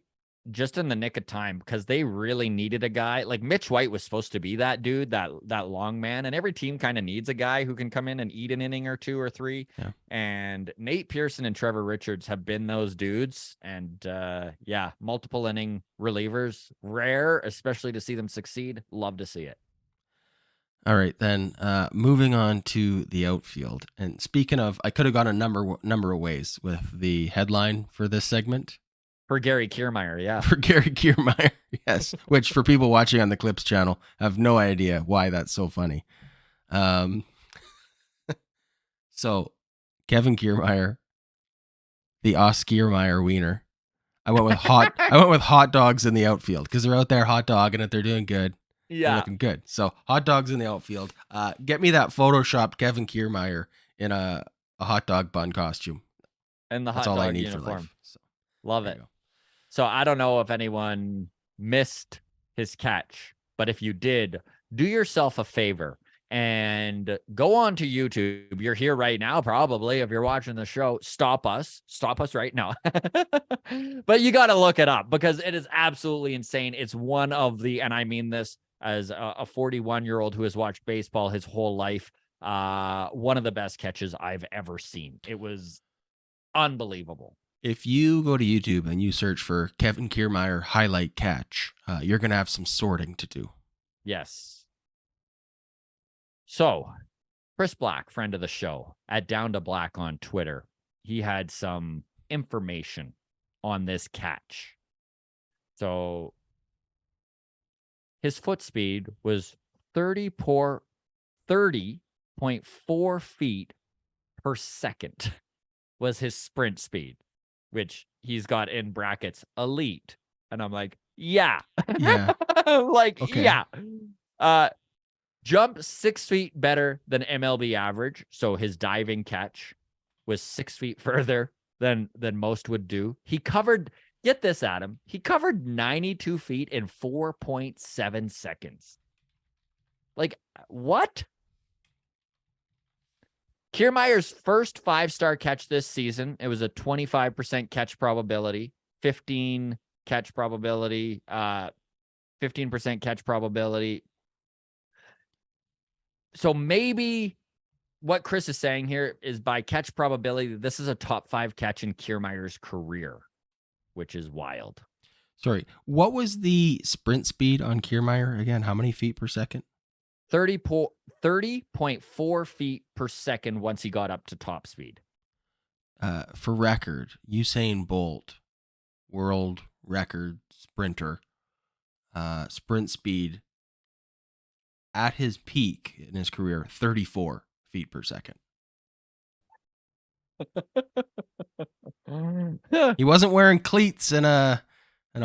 just in the nick of time, because they really needed a guy. Like Mitch White was supposed to be that dude, that long man. And every team kind of needs a guy who can come in and eat an inning or two or three. Yeah. And Nate Pearson and Trevor Richards have been those dudes. And multiple inning relievers. Rare, especially to see them succeed. Love to see it. All right, then moving on to the outfield. And speaking of, I could have gone a number of ways with the headline for this segment. For Gary Kiermaier, yeah. For Gary Kiermaier, yes. Which for people watching on the Clips channel have no idea why that's so funny. So Kevin Kiermaier, the Oscar wiener. I went with hot dogs in the outfield because they're out there hot dogging it. They're doing good. Yeah. They're looking good. So hot dogs in the outfield. Get me that photoshopped Kevin Kiermaier in a hot dog bun costume. And the That's hot all dog I need uniform. for life. So, love it. So I don't know if anyone missed his catch, but if you did, do yourself a favor and go on to YouTube. You're here right now, probably. If you're watching the show, stop us right now. But you got to look it up because it is absolutely insane. It's one of the, and I mean this as a 41-year-old who has watched baseball his whole life, one of the best catches I've ever seen. It was unbelievable. If you go to YouTube and you search for Kevin Kiermaier highlight catch, you're going to have some sorting to do. Yes. So, Chris Black, friend of the show, at Down to Black on Twitter, he had some information on this catch. So, his foot speed was 30.4 feet per second was his sprint speed, which he's got in brackets elite. And I'm like, yeah. Like, okay. Yeah. Jump 6 feet better than MLB average. So his diving catch was 6 feet further than most would do. He covered, get this, Adam, he covered 92 feet in 4.7 seconds. Like, what? Kiermaier's first 5-star catch this season, it was a 25% catch probability, 15 catch probability, 15% catch probability. So maybe what Chris is saying here is by catch probability, this is a top 5 catch in Kiermaier's career, which is wild. Sorry, what was the sprint speed on Kiermaier again? How many feet per second? 30.4 feet per second once he got up to top speed. For record, Usain Bolt, world record sprinter, sprint speed at his peak in his career, 34 feet per second. He wasn't wearing cleats and a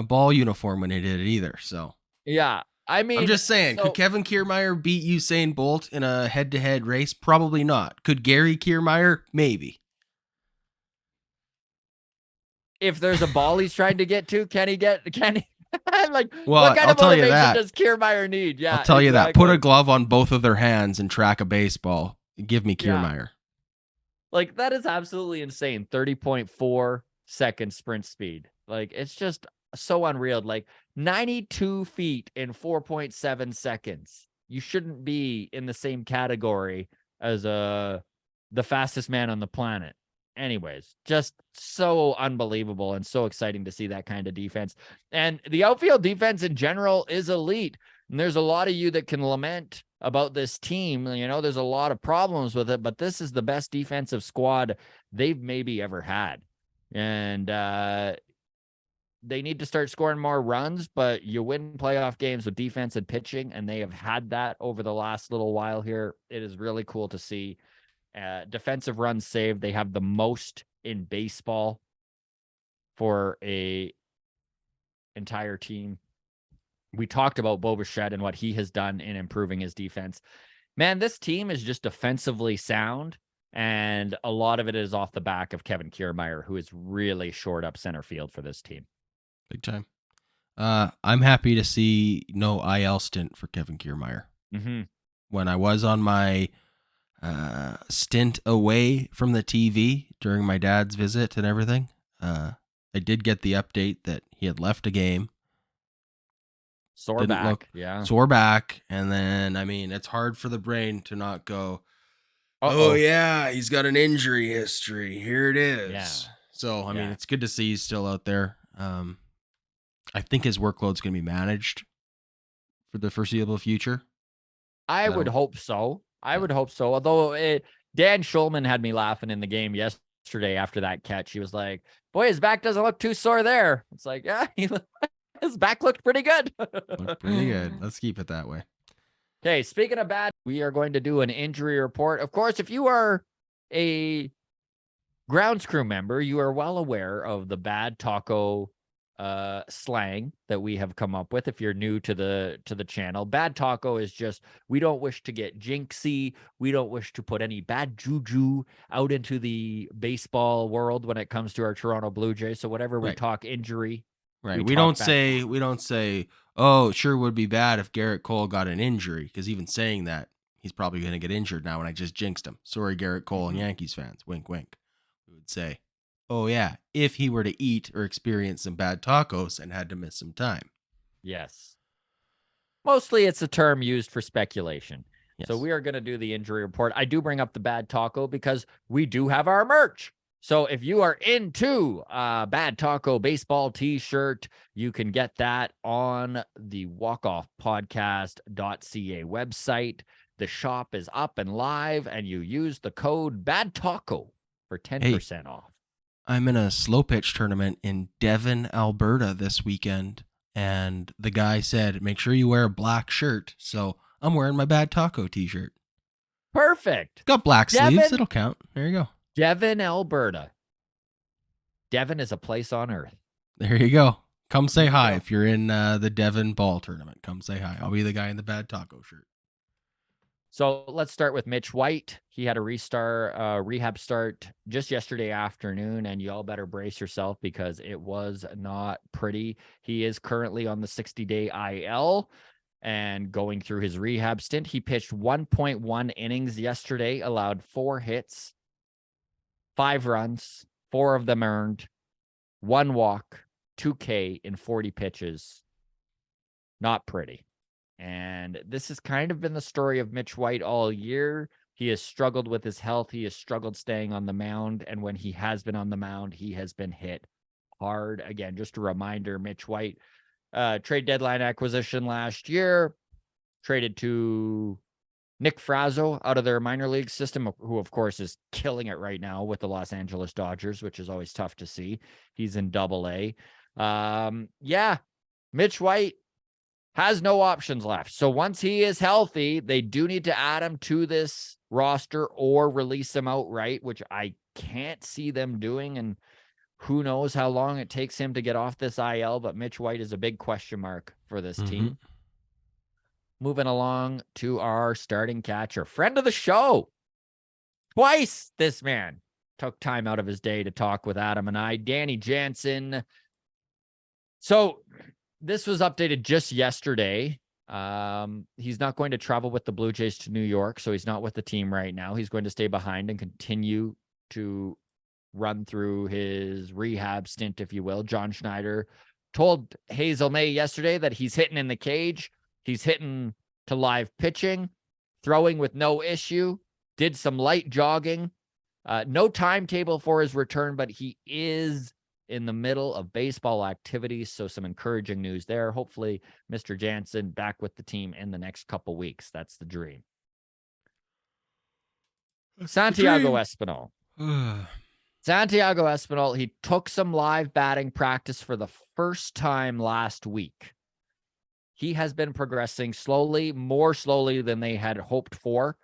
ball uniform when he did it either. So yeah. I mean, I'm just saying, could Kevin Kiermaier beat Usain Bolt in a head-to-head race? Probably not. Could Gary Kiermaier? Maybe. If there's a ball he's trying to get to, can he? Like, well, what kind of motivation does Kiermaier need? Yeah, I'll tell you that. Put a glove on both of their hands and track a baseball. Give me Kiermaier. Yeah. Like, that is absolutely insane. 30.4 second sprint speed. Like, it's just so unreal. Like, 92 feet in 4.7 seconds. You shouldn't be in the same category as the fastest man on the planet. Anyways, just so unbelievable and so exciting to see that kind of defense. And the outfield defense in general is elite. And there's a lot of you that can lament about this team. You know, there's a lot of problems with it, but this is the best defensive squad they've maybe ever had. And they need to start scoring more runs, but you win playoff games with defense and pitching, and they have had that over the last little while here. It is really cool to see. Defensive runs saved. They have the most in baseball for a entire team. We talked about Bo Bichette and what he has done in improving his defense. Man, this team is just defensively sound, and a lot of it is off the back of Kevin Kiermaier, who is really shored up center field for this team. Big time. I'm happy to see no IL stint for Kevin Kiermaier. Mm-hmm. When I was on my stint away from the TV during my dad's visit and everything, I did get the update that he had left a game. Sore back. And then, I mean, it's hard for the brain to not go, oh, yeah, he's got an injury history. Here it is. Yeah. So, I mean, it's good to see he's still out there. I think his workload's going to be managed for the foreseeable future. I would hope so. Although Dan Schulman had me laughing in the game yesterday after that catch. He was like, boy, his back doesn't look too sore there. It's like, yeah, his back looked pretty good. Looked pretty good. Let's keep it that way. Okay, speaking of bad, we are going to do an injury report. Of course, if you are a grounds crew member, you are well aware of the bad taco slang that we have come up with. If you're new to the channel, bad taco is just, we don't wish to get jinxy. We don't wish to put any bad juju out into the baseball world when it comes to our Toronto Blue Jays. So whenever we talk injury, right, we don't say, oh, it sure would be bad if Garrett Cole got an injury, because even saying that, he's probably going to get injured now, and I just jinxed him. Sorry, Garrett Cole and Yankees fans. Wink, wink. We would say, oh, yeah, if he were to eat or experience some bad tacos and had to miss some time. Yes. Mostly it's a term used for speculation. Yes. So we are going to do the injury report. I do bring up the bad taco because we do have our merch. So if you are into Bad Taco baseball t-shirt, you can get that on the walkoffpodcast.ca website. The shop is up and live, and you use the code Bad Taco for 10% off. I'm in a slow pitch tournament in Devon, Alberta this weekend, and the guy said, make sure you wear a black shirt. So I'm wearing my Bad Taco t-shirt. Perfect. It's got black sleeves. It'll count. There you go. Devon, Alberta. Devon is a place on earth. There you go. Come say hi if you're in the Devon ball tournament. Come say hi. I'll be the guy in the Bad Taco shirt. So let's start with Mitch White. He had a rehab start just yesterday afternoon, and you all better brace yourself because it was not pretty. He is currently on the 60-day IL and going through his rehab stint. He pitched 1.1 innings yesterday, allowed 4 hits, 5 runs, 4 of them earned, 1 walk, 2 K in 40 pitches. Not pretty. And this has kind of been the story of Mitch White all year. He has struggled with his health. He has struggled staying on the mound. And when he has been on the mound, he has been hit hard. Again, just a reminder, Mitch White, trade deadline acquisition last year, traded to Nick Frazo out of their minor league system, who, of course, is killing it right now with the Los Angeles Dodgers, which is always tough to see. He's in Double-A. Mitch White has no options left. So once he is healthy, they do need to add him to this roster or release him outright, which I can't see them doing. And who knows how long it takes him to get off this IL, but Mitch White is a big question mark for this team. Moving along to our starting catcher, friend of the show. Twice this man took time out of his day to talk with Adam and I, Danny Jansen. So this was updated just yesterday. He's not going to travel with the Blue Jays to New York, so he's not with the team right now. He's going to stay behind and continue to run through his rehab stint, if you will. John Schneider told Hazel May yesterday that he's hitting in the cage. He's hitting to live pitching, throwing with no issue, did some light jogging. No timetable for his return, but he is in the middle of baseball activities, so some encouraging news there. Hopefully, Mr. Jansen back with the team in the next couple weeks. That's the dream. Santiago Espinal. Santiago Espinal, he took some live batting practice for the first time last week. He has been progressing slowly, more slowly than they had hoped for.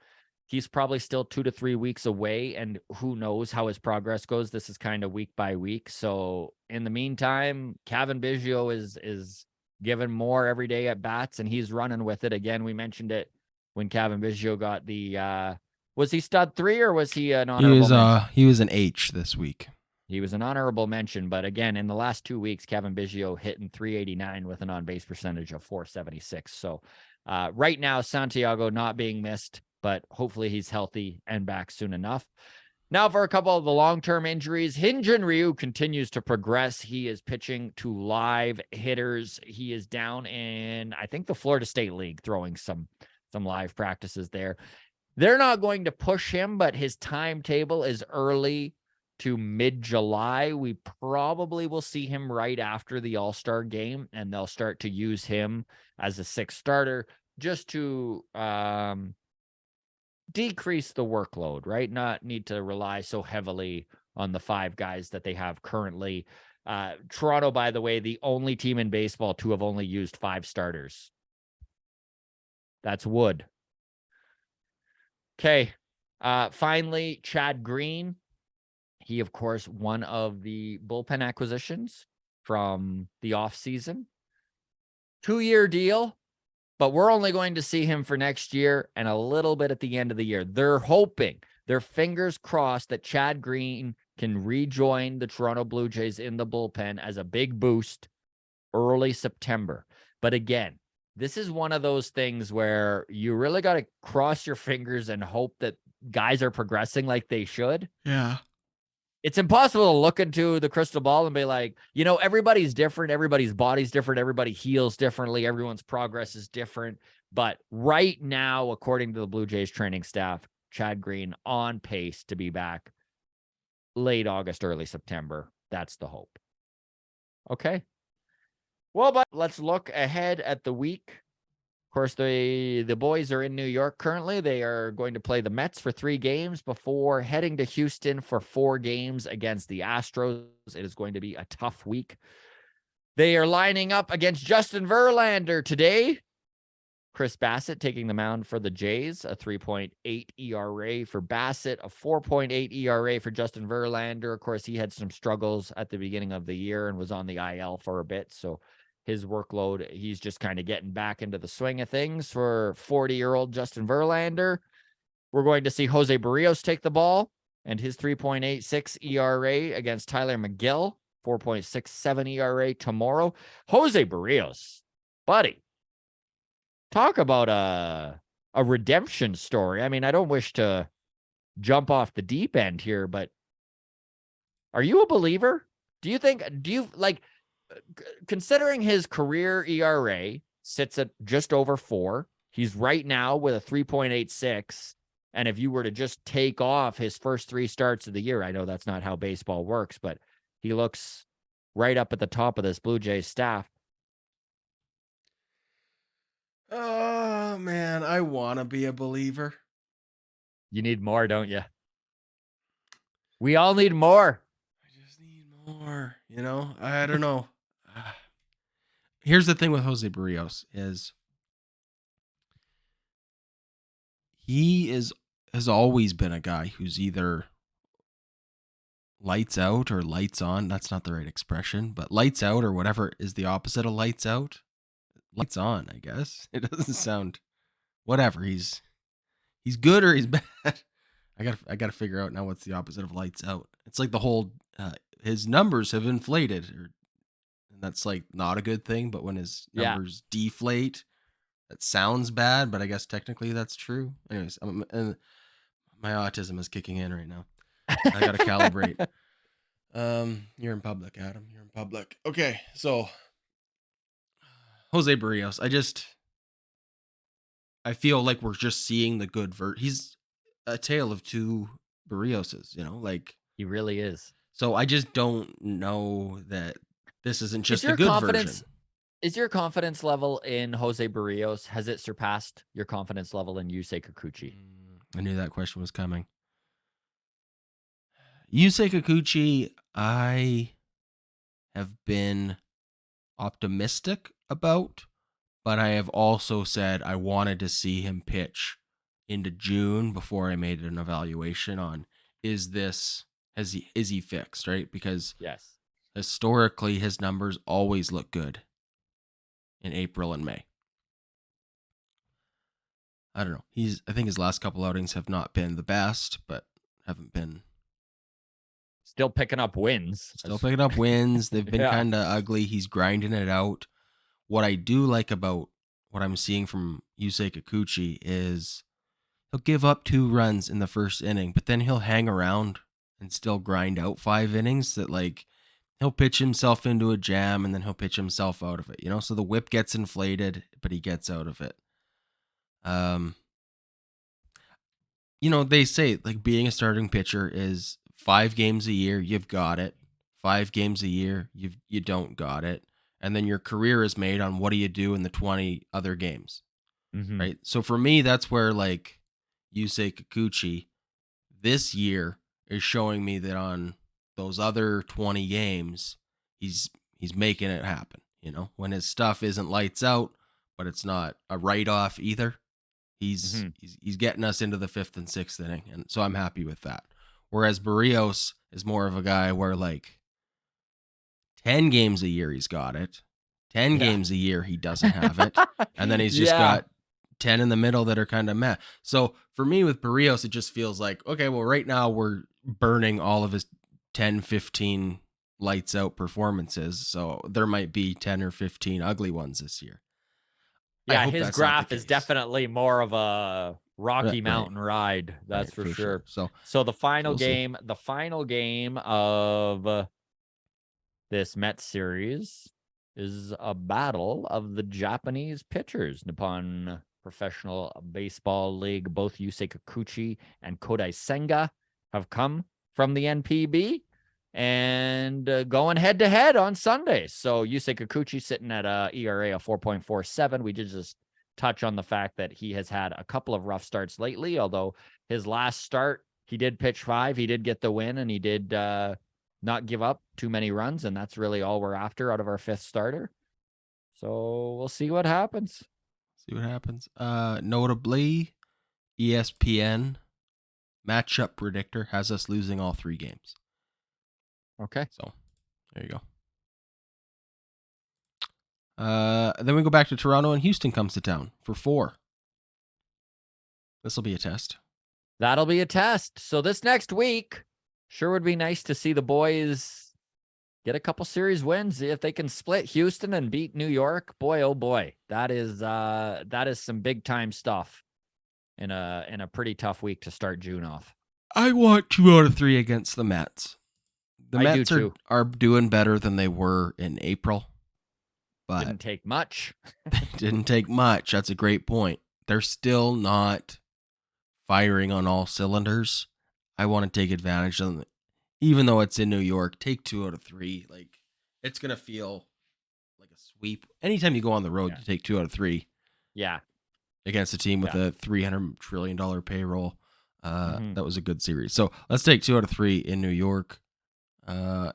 He's probably still 2 to 3 weeks away, and who knows how his progress goes. This is kind of week by week. So in the meantime, Cavan Biggio is given more every day at bats, and he's running with it. Again, we mentioned it when Cavan Biggio got the was he stud 3 or was he an honorable mention? He was an H this week. He was an honorable mention, but again, in the last 2 weeks, Cavan Biggio hitting 389 with an on-base percentage of 476. So right now, Santiago not being missed, but hopefully he's healthy and back soon enough. Now for a couple of the long-term injuries, Hyun-Jin Ryu continues to progress. He is pitching to live hitters. He is down in, I think, the Florida State League, throwing some live practices there. They're not going to push him, but his timetable is early to mid-July. We probably will see him right after the All-Star game, and they'll start to use him as a sixth starter just to decrease the workload, right? Not need to rely so heavily on the 5 guys that they have currently. Toronto, by the way, the only team in baseball to have only used 5 starters. That's Wood. Okay. Finally, Chad Green. He, of course, one of the bullpen acquisitions from the offseason. 2-year deal, but we're only going to see him for next year and a little bit at the end of the year. They're hoping, their fingers crossed, that Chad Green can rejoin the Toronto Blue Jays in the bullpen as a big boost early September. But again, this is one of those things where you really got to cross your fingers and hope that guys are progressing like they should. Yeah. It's impossible to look into the crystal ball and be like, everybody's different. Everybody's body's different. Everybody heals differently. Everyone's progress is different. But right now, according to the Blue Jays training staff, Chad Green on pace to be back late August, early September. That's the hope. Okay. Well, but let's look ahead at the week. Of course, the boys are in New York currently. They are going to play the Mets for 3 games before heading to Houston for 4 games against the Astros. It is going to be a tough week. They are lining up against Justin Verlander today. Chris Bassett taking the mound for the Jays, a 3.8 ERA for Bassett, a 4.8 ERA for Justin Verlander. Of course, he had some struggles at the beginning of the year and was on the IL for a bit, so his workload, he's just kind of getting back into the swing of things for 40-year-old Justin Verlander. We're going to see Jose Barrios take the ball and his 3.86 ERA against Tyler McGill, 4.67 ERA tomorrow. Jose Barrios, buddy, talk about a redemption story. I mean, I don't wish to jump off the deep end here, but are you a believer? Considering his career ERA sits at just over 4, he's right now with a 3.86. And if you were to just take off his first 3 starts of the year, I know that's not how baseball works, but he looks right up at the top of this Blue Jays staff. Oh, man, I want to be a believer. You need more, don't you? We all need more. I just need more, I don't know. Here's the thing with Jose Barrios is he has always been a guy who's either lights out or lights on. That's not the right expression, but lights out or whatever is the opposite of lights out. Lights on, I guess. It doesn't sound whatever. He's good or he's bad. I got to figure out now what's the opposite of lights out. It's like the whole his numbers have inflated, and that's like not a good thing. But when his numbers deflate, that sounds bad. But I guess technically that's true. Anyways, my autism is kicking in right now. I got to calibrate. You're in public, Adam. You're in public. Okay, so Jose Barrios. I feel like we're just seeing the good he's a tale of 2 Barrioses, like he really is. So I just don't know that this isn't just a good version. Is your confidence level in Jose Barrios, has it surpassed your confidence level in Yusei Kikuchi? I knew that question was coming. Yusei Kikuchi, I have been optimistic about, but I have also said I wanted to see him pitch into June before I made an evaluation on is he fixed, right? Because Yes. historically his numbers always look good in April and May. I don't know. I think his last couple outings have not been the best, but haven't been still picking up wins. Still picking up wins. They've been kind of ugly. He's grinding it out. What I do like about what I'm seeing from Yusei Kikuchi is he'll give up 2 runs in the first inning, but then he'll hang around and still grind out 5 innings that like he'll pitch himself into a jam and then he'll pitch himself out of it, you know? So the whip gets inflated, but he gets out of it. You know, they say like being a starting pitcher is 5 games a year, you've got it. 5 games a year, you don't got it. And then your career is made on what do you do in the 20 other games. Mm-hmm. Right? So for me, that's where like Yusei Kikuchi this year is showing me that on those other 20 games, he's making it happen, you know, when his stuff isn't lights out, but it's not a write-off either. He's getting us into the 5th and 6th inning, and so I'm happy with that. Whereas Barrios is more of a guy where like 10 games a year he's got it, 10 games a year he doesn't have it, and then he's just got 10 in the middle that are kind of meh. So for me with Barrios, it just feels like, okay, well right now we're burning all of his 10, 15 lights out performances, so there might be 10 or 15 ugly ones this year. Yeah, his graph is definitely more of a Rocky Mountain ride. That's for sure. So the final game, the final game of this Mets series is a battle of the Japanese pitchers. Nippon Professional Baseball League, both Yusei Kikuchi and Kodai Senga have come from the NPB and going head to head on Sunday. So Yusei Kikuchi sitting at a ERA of 4.47. We did just touch on the fact that he has had a couple of rough starts lately, although his last start, he did pitch 5. He did get the win, and he did not give up too many runs, and that's really all we're after out of our 5th starter. So we'll see what happens. Notably, ESPN matchup predictor has us losing all 3 games. Okay. So there you go. Then we go back to Toronto, and Houston comes to town for 4. This will be a test. That'll be a test. So this next week, sure would be nice to see the boys get a couple series wins. If they can split Houston and beat New York, boy, oh boy, that is some big time stuff in a pretty tough week to start June off. I want 2 out of 3 against the Mets. The Mets are doing better than they were in April. But didn't take much. Didn't take much. That's a great point. They're still not firing on all cylinders. I want to take advantage of them. Even though it's in New York, take 2 out of 3. Like, it's going to feel like a sweep. Anytime you go on the road, you take 2 out of 3. Yeah. Against a team with a $300 trillion payroll. That was a good series. So let's take 2 out of 3 in New York.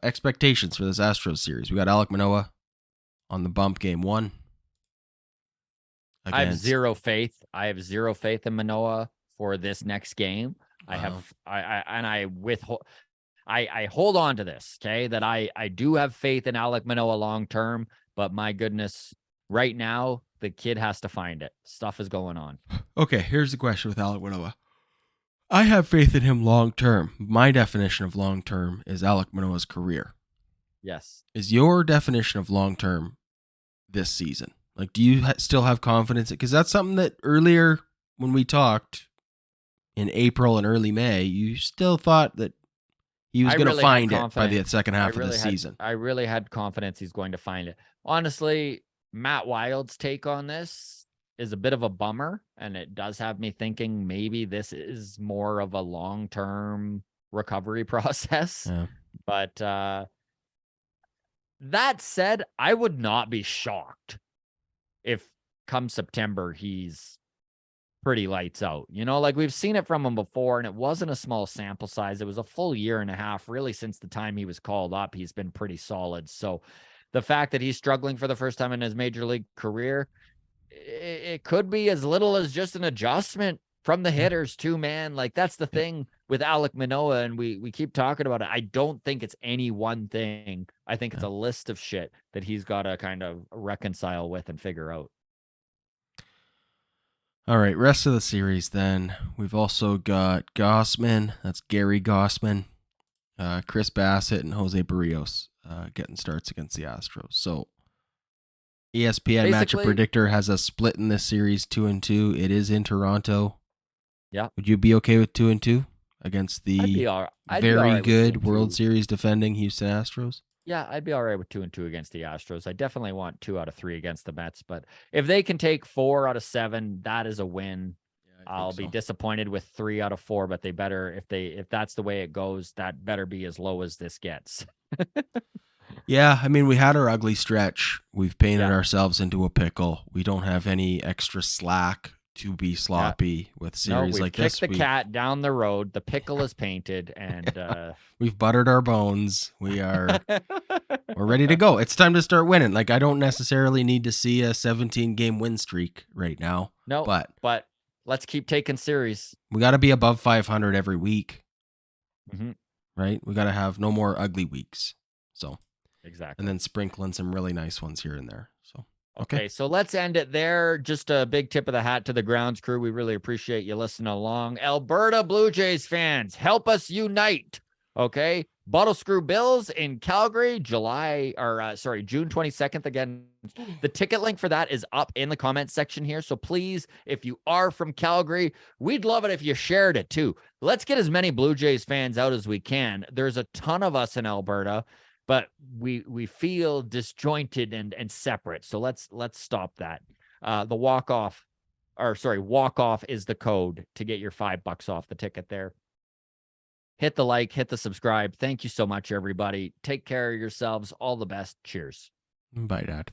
Expectations for this Astros series. We got Alek Manoah on the bump game 1. I have zero faith. I have zero faith in Manoah for this next game. Wow. I hold on to this, okay, that I do have faith in Alek Manoah long term, but my goodness, right now the kid has to find it. Stuff is going on. Okay, here's the question with Alek Manoah. I have faith in him long term. My definition of long term is Alek Manoah's career. Yes. Is your definition of long term this season? Like, do you still have confidence? Because that's something that earlier when we talked in April and early May, you still thought that he was going to find it by the second half of the season. I really had confidence he's going to find it. Honestly, Matt Wild's take on this is a bit of a bummer, and it does have me thinking maybe this is more of a long-term recovery process. Yeah. But that said, I would not be shocked if come September he's pretty lights out. You know, like we've seen it from him before, and it wasn't a small sample size. It was a full year and a half, really, since the time he was called up. He's been pretty solid. So the fact that he's struggling for the first time in his major league career, it could be as little as just an adjustment from the hitters too, man. Like that's the thing with Alek Manoah, and we keep talking about it. I don't think it's any one thing. I think it's a list of shit that he's got to kind of reconcile with and figure out. All right, rest of the series then. We've also got Gausman, that's Gary Gausman, Chris Bassett, and Jose Barrios getting starts against the Astros. So ESPN Matchup Predictor has a split in this series, 2-2. It is in Toronto. Yeah. Would you be okay with 2-2 against the very good World Series defending Houston Astros? Yeah, I'd be all right with 2-2 against the Astros. I definitely want 2 out of 3 against the Mets, but if they can take 4 out of 7, that is a win. Yeah, I'll be disappointed with 3 out of 4, but they better, if that's the way it goes, that better be as low as this gets. Yeah, I mean, we had our ugly stretch. We've painted ourselves into a pickle. We don't have any extra slack to be sloppy with series like this. Kicked the cat down the road. The pickle is painted, and we've buttered our bones. We're ready to go. It's time to start winning. Like I don't necessarily need to see a 17-game win streak right now. No, but let's keep taking series. We got to be above 500 every week, right? We got to have no more ugly weeks. So exactly, and then sprinkling some really nice ones here and there. So. Okay, so let's end it there. Just a big tip of the hat to the grounds crew. We really appreciate you listening along. Alberta Blue Jays fans, help us unite. Okay, BottleScrew Bills in Calgary, June 22nd. Again, the ticket link for that is up in the comment section here. So please, if you are from Calgary, we'd love it if you shared it too. Let's get as many Blue Jays fans out as we can. There's a ton of us in Alberta, but we feel disjointed and separate. So let's stop that. The walk off is the code to get your $5 off the ticket there. Hit the like, hit the subscribe. Thank you so much, everybody. Take care of yourselves. All the best. Cheers. Bye, Dad.